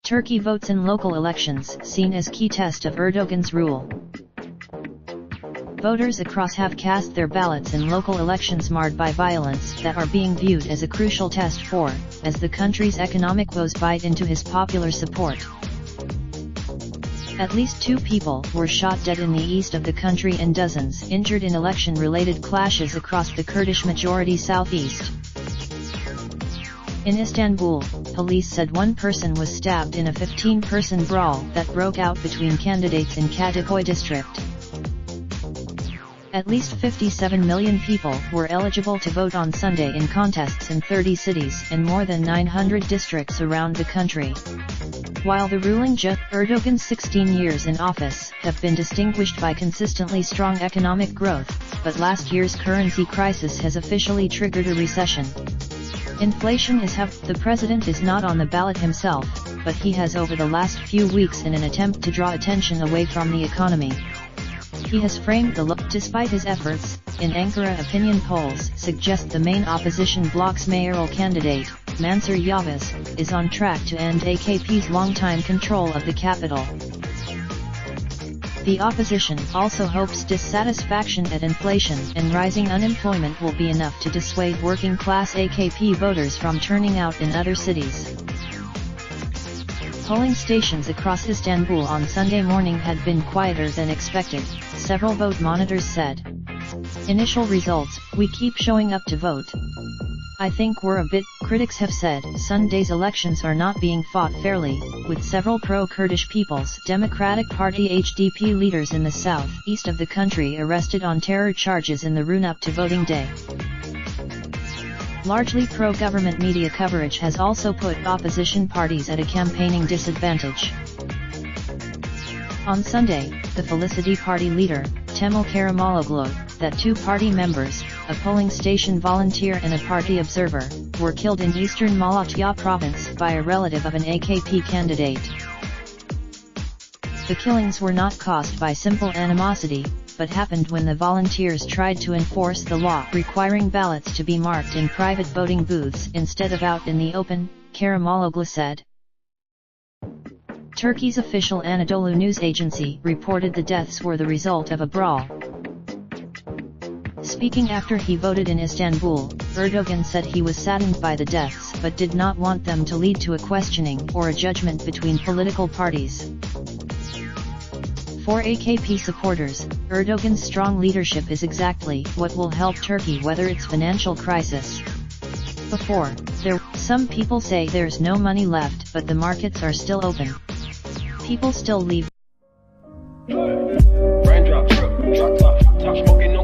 Turkey votes in local elections, seen as key test of Erdogan's rule. Voters across have cast their ballots in local elections marred by violence that are being viewed as a crucial test for, as the country's economic woes bite into his popular support. At least 2 people were shot dead in the east of the country and dozens injured in election-related clashes across the Kurdish-majority southeast. In Istanbul, police said 1 person was stabbed in a 15-person brawl that broke out between candidates in Kadıköy district. At least 57 million people were eligible to vote on Sunday in contests in 30 cities and more than 900 districts around the country. While the ruling Erdogan's 16 years in office have been distinguished by consistently strong economic growth, but last year's currency crisis has officially triggered a recession. Inflation is the president is not on the ballot himself, but he has over the last few weeks in an attempt to draw attention away from the economy. He has framed the look. Despite his efforts, in Ankara opinion polls suggest the main opposition bloc's mayoral candidate, Mansur Yavaş, is on track to end AKP's longtime control of the capital. The opposition also hopes dissatisfaction at inflation and rising unemployment will be enough to dissuade working-class AKP voters from turning out in other cities. Polling stations across Istanbul on Sunday morning had been quieter than expected, several vote monitors said. Initial results: we keep showing up to vote. I think we're a bit, critics have said. Sunday's elections are not being fought fairly, with several pro-Kurdish People's Democratic Party HDP leaders in the south east of the country arrested on terror charges in the run-up to voting day. Largely pro-government media coverage has also put opposition parties at a campaigning disadvantage. On Sunday, the Felicity Party leader, Temel Karamoğlu, that 2 party members, a polling station volunteer and a party observer, were killed in eastern Malatya province by a relative of an AKP candidate. The killings were not caused by simple animosity, but happened when the volunteers tried to enforce the law requiring ballots to be marked in private voting booths instead of out in the open, Karamoğlu said. Turkey's official Anadolu news agency reported the deaths were the result of a brawl. Speaking after he voted in Istanbul, Erdogan said he was saddened by the deaths but did not want them to lead to a questioning or a judgment between political parties. For AKP supporters, Erdogan's strong leadership is exactly what will help Turkey weather its financial crisis. Before, some people say there's no money left, but the markets are still open. People still leave. Raindrop, drip, drop top, top smoking.